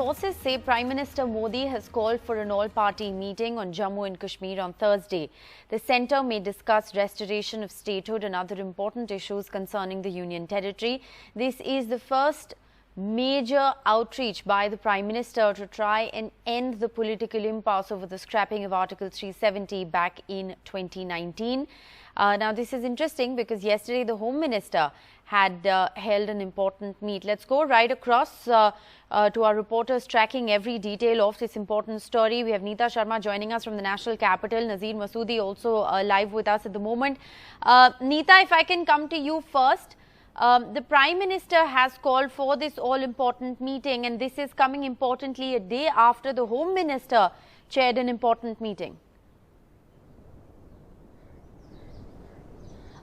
sources say Prime Minister Modi has called for an all-party meeting on Jammu and Kashmir on Thursday. The centre may discuss restoration of statehood and other important issues concerning the Union territory. This is the first major outreach by the Prime Minister to try and end the political impasse over the scrapping of Article 370 back in 2019. Now, this is interesting because yesterday the Home Minister had held an important meet. Let's go right across to our reporters tracking every detail of this important story. We have Neeta Sharma joining us from the national capital. Nazir Masoodi also live with us at the moment. Neeta, if I can come to you first. The Prime Minister has called for this all-important meeting, and this is coming importantly a day after the Home Minister chaired an important meeting.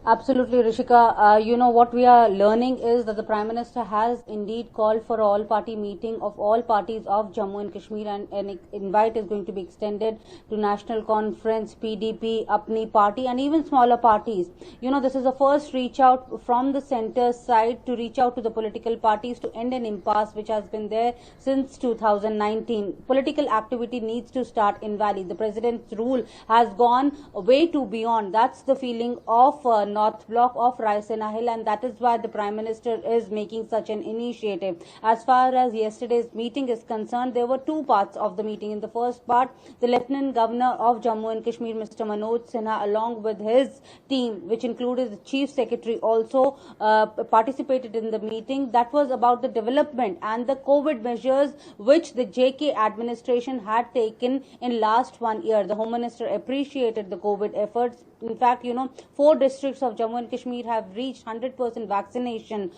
Absolutely, Rishika. You know, what we are learning is that the Prime Minister has indeed called for an all-party meeting of all parties of Jammu and Kashmir, and an invite is going to be extended to National Conference, PDP, Apni Party, and even smaller parties. You know, this is the first reach out from the centre side to reach out to the political parties to end an impasse which has been there since 2019. Political activity needs to start in Valley. The President's rule has gone way too beyond. That's the feeling of North Block of Raisina Hill, and that is why the Prime Minister is making such an initiative. As far as yesterday's meeting is concerned, there were two parts of the meeting. In the first part, the Lieutenant Governor of Jammu and Kashmir, Mr. Manoj Sinha, along with his team, which included the Chief Secretary, also participated in the meeting. That was about the development and the COVID measures which the JK administration had taken in last 1 year. The Home Minister appreciated the COVID efforts. In fact, you know, 4 districts of Jammu and Kashmir have reached 100% vaccination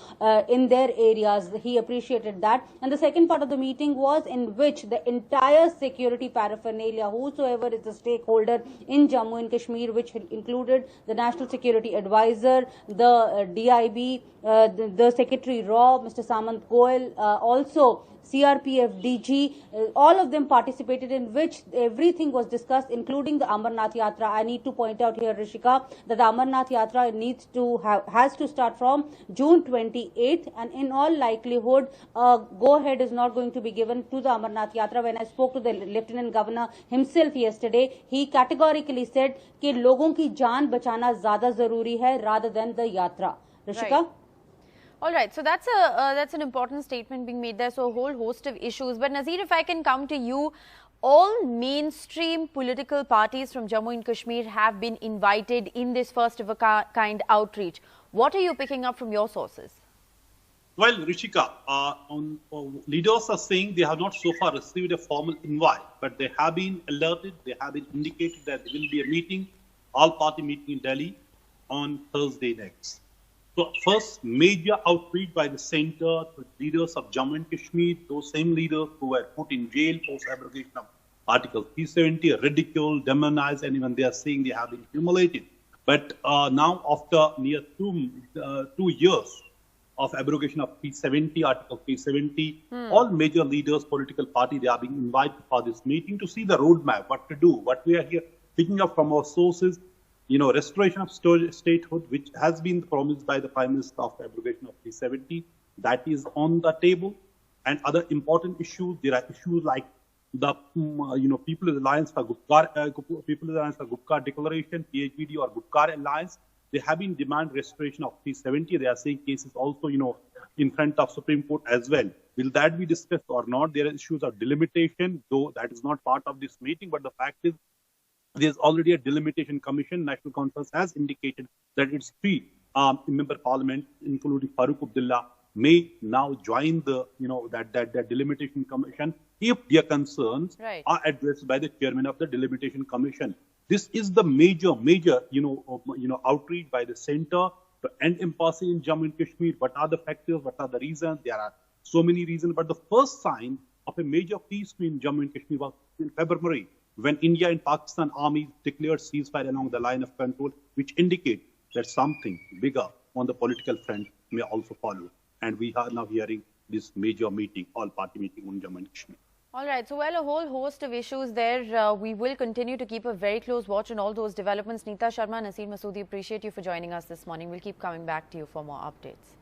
in their areas. He appreciated that. And the second part of the meeting was in which the entire security paraphernalia, whosoever is a stakeholder in Jammu and Kashmir, which included the National Security Advisor, the DIB, the Secretary Raw, Mr. Samant Goel, also CRPF DG, all of them participated, in which everything was discussed, including the Amarnath Yatra. I need to point out here, Rishika, that the Amarnath Yatra has to start from June 28th, and in all likelihood, go-ahead is not going to be given to the Amarnath Yatra. When I spoke to the Lieutenant Governor himself yesterday, he categorically said कि लोगों की जान बचाना ज़्यादा ज़रूरी है rather than the yatra. Rishika? Right. All right, so that's an important statement being made there. So a whole host of issues. But Nazir, if I can come to you, all mainstream political parties from Jammu and Kashmir have been invited in this first of a kind outreach. What are you picking up from your sources? Well, Rishika, leaders are saying they have not so far received a formal invite, but they have been alerted, they have been indicated that there will be a meeting, all-party meeting in Delhi on Thursday next. So first major outreach by the centre to leaders of Jammu and Kashmir, those same leaders who were put in jail post abrogation of Article 370, ridiculed, demonized, and even they are saying they have been humiliated. But now after near two years of abrogation of 370, Article 370, all major leaders, political parties, they are being invited for this meeting to see the roadmap, what to do, what we are here picking up from our sources. You know, restoration of statehood, which has been promised by the Prime Minister after abrogation of 370, that is on the table. And other important issues, there are issues like the People's Alliance for Gupkar Declaration, PHBD or Gupkar Alliance. They have been demand restoration of 370. They are saying cases also, in front of Supreme Court as well. Will that be discussed or not? There are issues of delimitation, though that is not part of this meeting. But the fact is, there's already a delimitation commission. National Conference has indicated that its 3 member parliament, including Farooq Abdullah, may now join the, that delimitation commission if their concerns are addressed by the chairman of the delimitation commission. This is the major, outreach by the centre to end impasse in Jammu and Kashmir. What are the factors? What are the reasons? There are so many reasons. But the first sign of a major peace in Jammu and Kashmir was in February, when India and Pakistan armies declared ceasefire along the line of control, which indicate that something bigger on the political front may also follow. And we are now hearing this major meeting, all-party meeting on Jammu and Kashmir. All right, so well, a whole host of issues there. We will continue to keep a very close watch on all those developments. Neeta Sharma, Nazir Masoodi, appreciate you for joining us this morning. We'll keep coming back to you for more updates.